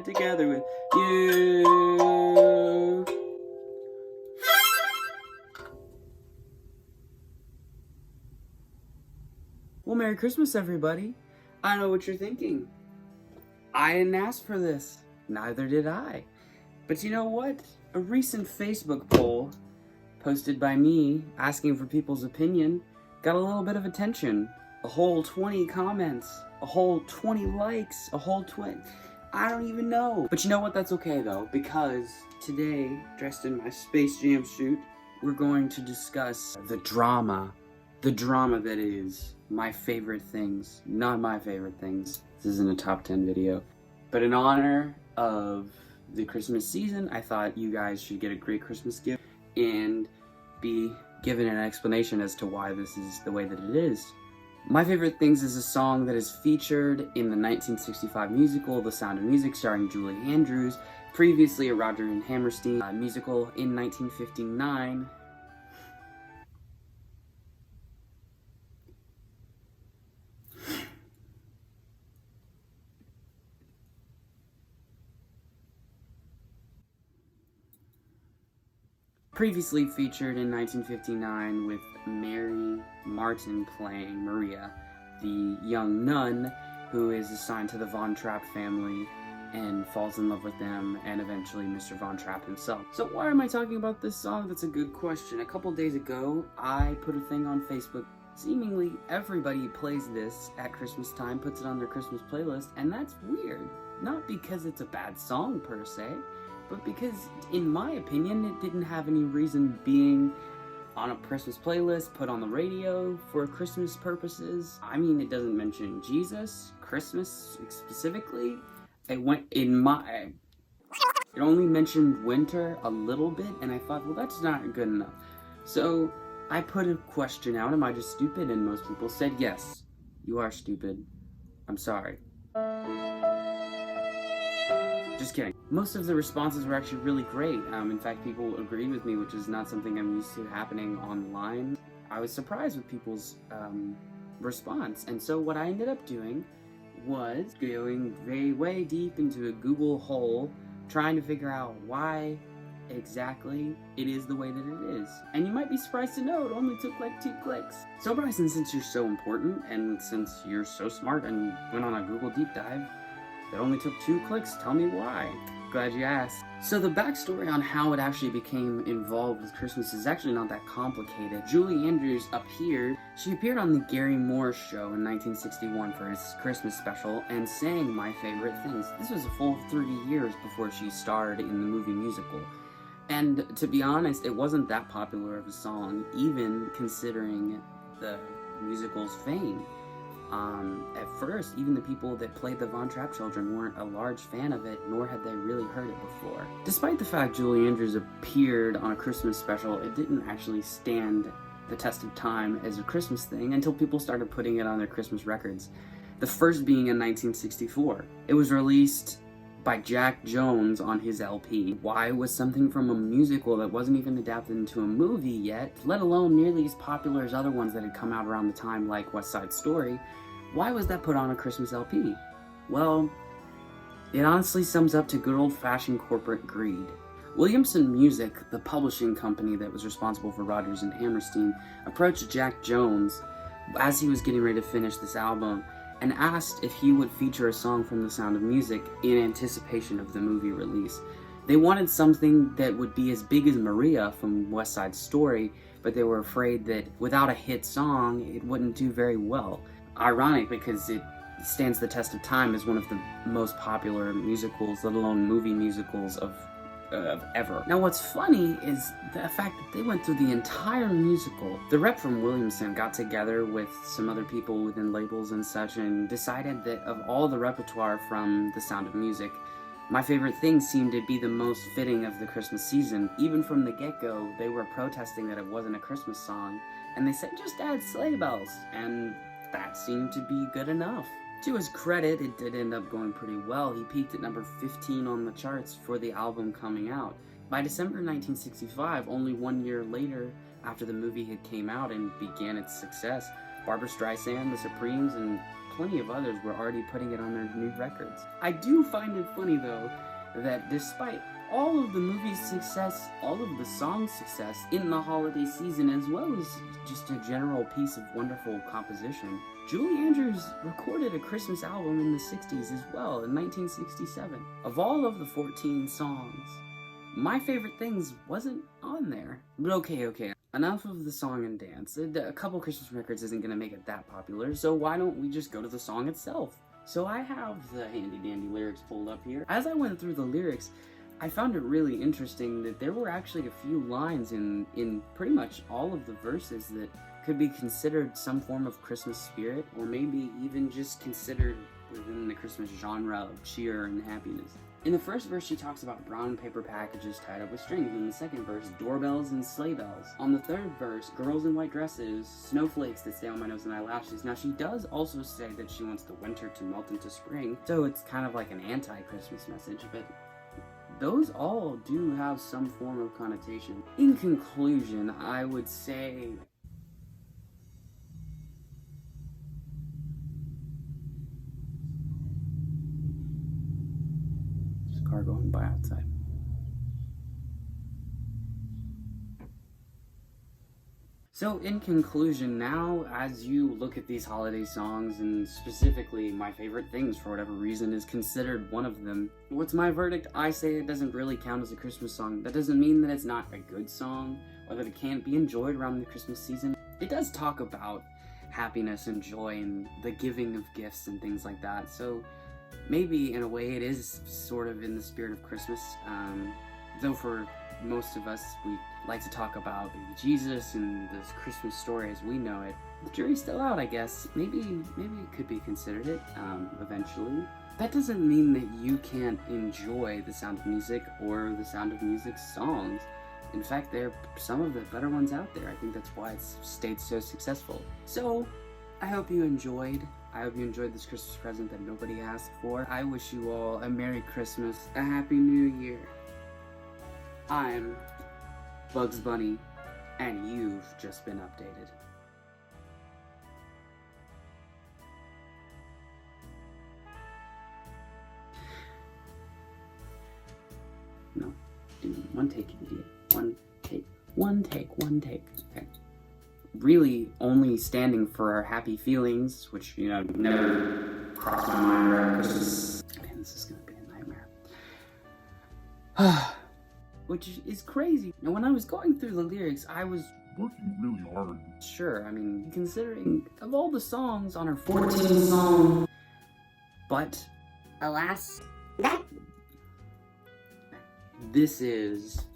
glad together with you. Well, Merry Christmas, everybody. I know what you're thinking. I didn't ask for this. Neither did I. But you know what? A recent Facebook poll posted by me asking for people's opinion got a little bit of attention. A whole 20 comments, a whole 20 likes, a whole 20... I don't even know. But you know what? That's okay though, because today, dressed in my Space Jam suit, we're going to discuss the drama that is my favorite things, not my favorite things. This isn't a top 10 video. But in honor of the Christmas season, I thought you guys should get a great Christmas gift and be given an explanation as to why this is the way that it is. My Favorite Things is a song that is featured in the 1965 musical The Sound of Music starring Julie Andrews, previously a Roger and Hammerstein musical in 1959. Previously featured in 1959 with Mary Martin playing Maria, the young nun who is assigned to the Von Trapp family and falls in love with them and eventually Mr. Von Trapp himself. So why am I talking about this song? That's a good question. A couple days ago, I put a thing on Facebook. Seemingly everybody plays this at Christmas time, puts it on their Christmas playlist, and that's weird. Not because it's a bad song per se, but because, in my opinion, it didn't have any reason being on a Christmas playlist, put on the radio for Christmas purposes. I mean, it doesn't mention Jesus, Christmas specifically. It only mentioned winter a little bit, and I thought, well, that's not good enough. So I put a question out, am I just stupid? And most people said, yes, you are stupid. I'm sorry. Just kidding. Most of the responses were actually really great. In fact, people agreed with me, which is not something I'm used to happening online. I was surprised with people's response. And so what I ended up doing was going way deep into a Google hole, trying to figure out why exactly it is the way that it is. And you might be surprised to know it only took like 2 clicks. So Bryson, since you're so important, and since you're so smart and went on a Google deep dive, that only took 2 clicks. Tell me why. Glad you asked. So the backstory on how it actually became involved with Christmas is actually not that complicated. Julie Andrews she appeared on the Gary Moore Show in 1961 for his Christmas special and sang My Favorite Things. This was a full 30 years before she starred in the movie musical. And to be honest, it wasn't that popular of a song, even considering the musical's fame. At first, even the people that played the Von Trapp children weren't a large fan of it, nor had they really heard it before. Despite the fact Julie Andrews appeared on a Christmas special, it didn't actually stand the test of time as a Christmas thing until people started putting it on their Christmas records. The first being in 1964. It was released by Jack Jones on his LP. Why was something from a musical that wasn't even adapted into a movie yet, let alone nearly as popular as other ones that had come out around the time like West Side Story, why was that put on a Christmas LP? Well, it honestly sums up to good old-fashioned corporate greed. Williamson Music, the publishing company that was responsible for Rodgers and Hammerstein, approached Jack Jones as he was getting ready to finish this album and asked if he would feature a song from The Sound of Music in anticipation of the movie release. They wanted something that would be as big as Maria from West Side Story, but they were afraid that without a hit song, it wouldn't do very well. Ironic, because it stands the test of time as one of the most popular musicals, let alone movie musicals of ever. Now what's funny is the fact that they went through the entire musical. The rep from Williamson got together with some other people within labels and such and decided that of all the repertoire from The Sound of Music, My Favorite Things seemed to be the most fitting of the Christmas season. Even from the get-go, they were protesting that it wasn't a Christmas song, and they said just add sleigh bells, and that seemed to be good enough. To his credit, it did end up going pretty well. He peaked at number 15 on the charts for the album coming out. By December 1965, only 1 year later after the movie had came out and began its success, Barbra Streisand, The Supremes, and plenty of others were already putting it on their new records. I do find it funny, though, that despite all of the movie's success, all of the song's success in the holiday season, as well as just a general piece of wonderful composition, Julie Andrews recorded a Christmas album in the 60s as well, in 1967. Of all of the 14 songs, My Favorite Things wasn't on there. But okay, enough of the song and dance. A couple Christmas records isn't gonna make it that popular, so why don't we just go to the song itself? So I have the handy dandy lyrics pulled up here. As I went through the lyrics, I found it really interesting that there were actually a few lines in pretty much all of the verses that could be considered some form of Christmas spirit, or maybe even just considered within the Christmas genre of cheer and happiness. In the first verse, she talks about brown paper packages tied up with strings. In the second verse, doorbells and sleigh bells. On the third verse, girls in white dresses, snowflakes that stay on my nose and eyelashes. Now, she does also say that she wants the winter to melt into spring, so it's kind of like an anti-Christmas message, but those all do have some form of connotation. In conclusion, I would say there's a car going by outside. So in conclusion, now as you look at these holiday songs, and specifically My Favorite Things for whatever reason is considered one of them, what's my verdict? I say it doesn't really count as a Christmas song. That doesn't mean that it's not a good song, or that it can't be enjoyed around the Christmas season. It does talk about happiness and joy and the giving of gifts and things like that, so maybe in a way it is sort of in the spirit of Christmas, though for most of us, we like to talk about baby Jesus and this Christmas story as we know it. The jury's still out, I guess. Maybe it could be considered it, eventually. That doesn't mean that you can't enjoy The Sound of Music or The Sound of Music's songs. In fact, they're some of the better ones out there. I think that's why it's stayed so successful. So, I hope you enjoyed. I hope you enjoyed this Christmas present that nobody asked for. I wish you all a Merry Christmas, a Happy New Year. I'm Bugs Bunny, and you've just been updated. No, dude, one take, idiot. One take. Okay. Really only standing for our happy feelings, which, never crossed my mind around Christmas. Man, this is gonna be a nightmare. Which is crazy. Now, when I was going through the lyrics, I was working really hard. Sure, I mean, considering of all the songs on her 14 song, but alas, this is